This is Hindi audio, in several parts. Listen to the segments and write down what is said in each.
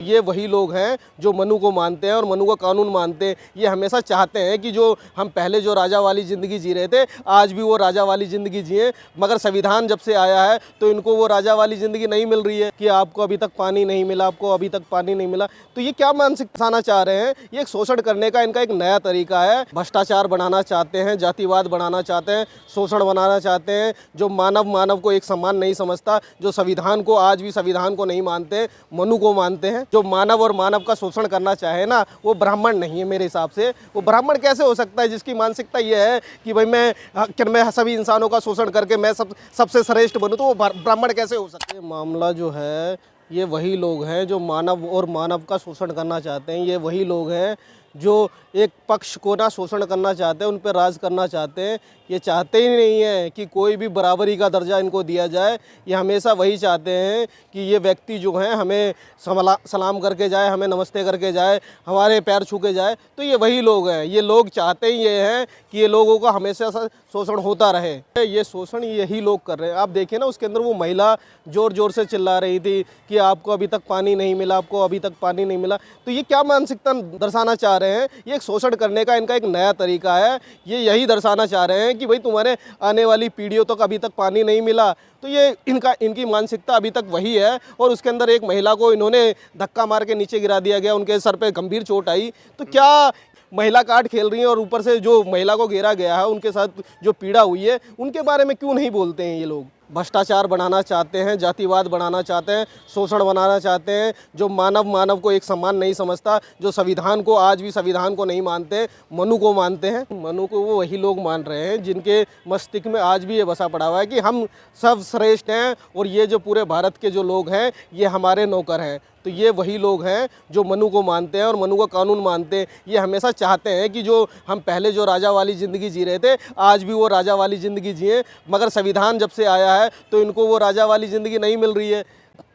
ये वही लोग हैं जो मनु को मानते हैं और मनु का कानून मानते हैं। ये हमेशा चाहते हैं कि जो हम पहले जो राजा वाली ज़िंदगी जी रहे थे, आज भी वो राजा वाली ज़िंदगी जिए। मगर संविधान जब से आया है तो इनको वो राजा वाली ज़िंदगी नहीं मिल रही है कि आपको अभी तक पानी नहीं मिला, आपको अभी तक पानी नहीं मिला। तो ये क्या मानसिकता चाह रहे हैं? ये एक शोषण करने का इनका एक नया तरीका है। भ्रष्टाचार बढ़ाना चाहते हैं, जातिवाद बढ़ाना चाहते हैं, शोषण बनाना चाहते हैं। जो मानव को एक सम्मान नहीं समझता, जो संविधान को आज भी संविधान को नहीं मानते, मनु को मानते हैं। जो मानव और मानव का शोषण करना चाहे ना, वो ब्राह्मण नहीं है मेरे हिसाब से। वो ब्राह्मण कैसे हो सकता है जिसकी मानसिकता ये है कि भाई मैं सभी इंसानों का शोषण करके मैं सबसे श्रेष्ठ बनूं, तो वो ब्राह्मण कैसे हो सकता है? मामला जो है, ये वही लोग हैं जो मानव और मानव का शोषण करना चाहते हैं। ये वही लोग हैं जो एक पक्ष को ना शोषण करना चाहते हैं, उन पर राज करना चाहते हैं। ये चाहते ही नहीं है कि कोई भी बराबरी का दर्जा इनको दिया जाए। ये हमेशा वही चाहते हैं कि ये व्यक्ति जो हैं हमें सलाम करके जाए, हमें नमस्ते करके जाए, हमारे पैर छू के जाए। तो ये वही लोग हैं। ये लोग चाहते ही ये हैं कि ये लोगों का हमेशा शोषण होता रहे। ये शोषण यही लोग कर रहे हैं। आप देखिए ना, उसके अंदर वो महिला ज़ोर ज़ोर से चिल्ला रही थी कि आपको अभी तक पानी नहीं मिला, आपको अभी तक पानी नहीं मिला। तो ये क्या मानसिकता दर्शाना चाह रहे हैं? ये एक शोषण करने का इनका एक नया तरीका है। ये यही दर्शाना चाह रहे हैं कि भाई तुम्हारे आने वाली पीढ़ियों तक अभी तक पानी नहीं मिला। तो ये इनकी मानसिकता अभी तक वही है। और उसके अंदर एक महिला को इन्होंने धक्का मार के नीचे गिरा दिया गया, उनके सर पे गंभीर चोट आई। तो क्या महिला कार्ड खेल रही हैं और ऊपर से जो महिला को घेरा गया है, उनके साथ जो पीड़ा हुई है, उनके बारे में क्यों नहीं बोलते हैं ये लोग? भ्रष्टाचार बढ़ाना चाहते हैं, जातिवाद बढ़ाना चाहते हैं, शोषण बनाना चाहते हैं। जो मानव को एक सम्मान नहीं समझता, जो संविधान को आज भी संविधान को नहीं मानते, मनु को मानते हैं। मनु को वो वही लोग मान रहे हैं जिनके मस्तिष्क में आज भी ये बसा पड़ा हुआ है कि हम सब श्रेष्ठ हैं और ये जो पूरे भारत के जो लोग हैं ये हमारे नौकर हैं। तो ये वही लोग हैं जो मनु को मानते हैं और मनु का कानून मानते हैं। ये हमेशा चाहते हैं कि जो हम पहले जो राजा वाली ज़िंदगी जी रहे थे, आज भी वो राजा वाली ज़िंदगी जिए। मगर संविधान जब से आया है तो इनको वो राजा वाली ज़िंदगी नहीं मिल रही है।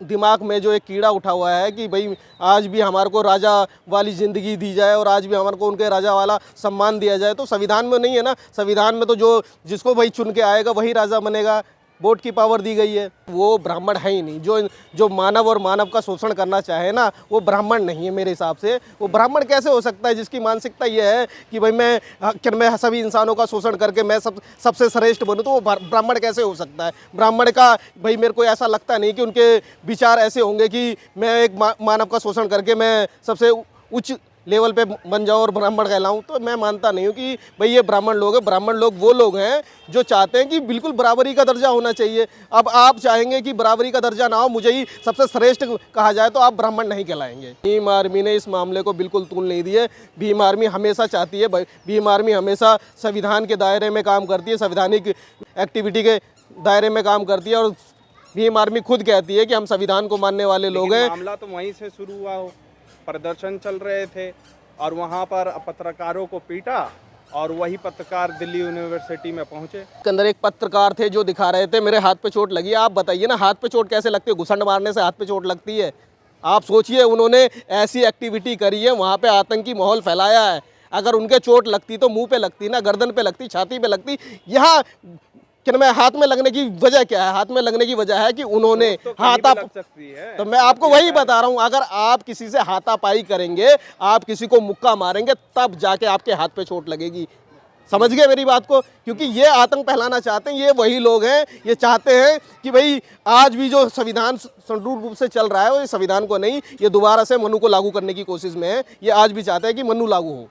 दिमाग में जो एक कीड़ा उठा हुआ है कि भाई आज भी हमारे को राजा वाली ज़िंदगी दी जाए और आज भी हमारे को उनके राजा वाला सम्मान दिया जाए। तो संविधान में नहीं है ना। संविधान में तो जिसको भाई चुन के आएगा वही राजा बनेगा। वोट की पावर दी गई है। वो ब्राह्मण है ही नहीं। जो मानव और मानव का शोषण करना चाहे ना, वो ब्राह्मण नहीं है मेरे हिसाब से। वो ब्राह्मण कैसे हो सकता है जिसकी मानसिकता ये है कि भाई मैं सभी इंसानों का शोषण करके मैं सबसे श्रेष्ठ बनूं, तो वो ब्राह्मण कैसे हो सकता है? ब्राह्मण का भाई मेरे को ऐसा लगता नहीं कि उनके विचार ऐसे होंगे कि मैं एक मानव का शोषण करके मैं सबसे उच्च लेवल पे बन जाऊँ और ब्राह्मण कहलाऊँ। तो मैं मानता नहीं हूँ कि भाई ये ब्राह्मण लोग हैं। ब्राह्मण लोग वो लोग हैं जो चाहते हैं कि बिल्कुल बराबरी का दर्जा होना चाहिए। अब आप चाहेंगे कि बराबरी का दर्जा ना हो, मुझे ही सबसे श्रेष्ठ कहा जाए, तो आप ब्राह्मण नहीं कहलाएंगे। भीम आर्मी ने इस मामले को बिल्कुल तूल नहीं दी है। भीम आर्मी हमेशा चाहती है, भीम आर्मी हमेशा संविधान के दायरे में काम करती है, संवैधानिक एक्टिविटी के दायरे में काम करती है। और भीम आर्मी खुद कहती है कि हम संविधान को मानने वाले लोग हैं। मामला तो वहीं से शुरू हुआ हो, प्रदर्शन चल रहे थे और वहां पर पत्रकारों को पीटा और वही पत्रकार दिल्ली यूनिवर्सिटी में पहुंचे। के अंदर एक पत्रकार थे जो दिखा रहे थे मेरे हाथ पे चोट लगी। आप बताइए ना, हाथ पे चोट कैसे लगती है? घुसंड मारने से हाथ पे चोट लगती है? आप सोचिए, उन्होंने ऐसी एक्टिविटी करी है, वहाँ पे आतंकी माहौल फैलाया है। अगर उनके चोट लगती तो मुंह पे लगती ना, गर्दन पे लगती, छाती पे लगती। यहाँ क्या मैं हाथ में लगने की वजह क्या है? हाथ में लगने की वजह है कि उन्होंने तो हाथा सकती है। तो मैं आपको वही बता रहा हूं, अगर आप किसी से हाथापाई करेंगे, आप किसी को मुक्का मारेंगे, तब जाके आपके हाथ पे चोट लगेगी। समझ गए मेरी बात को? क्योंकि ये आतंक फैलाना चाहते हैं। ये वही लोग हैं। ये चाहते हैं कि भाई आज भी जो संविधान संपूर्ण रूप से चल रहा है, वो संविधान को नहीं, ये दोबारा से मनु को लागू करने की कोशिश में है। ये आज भी चाहते हैं कि मनु लागू हो।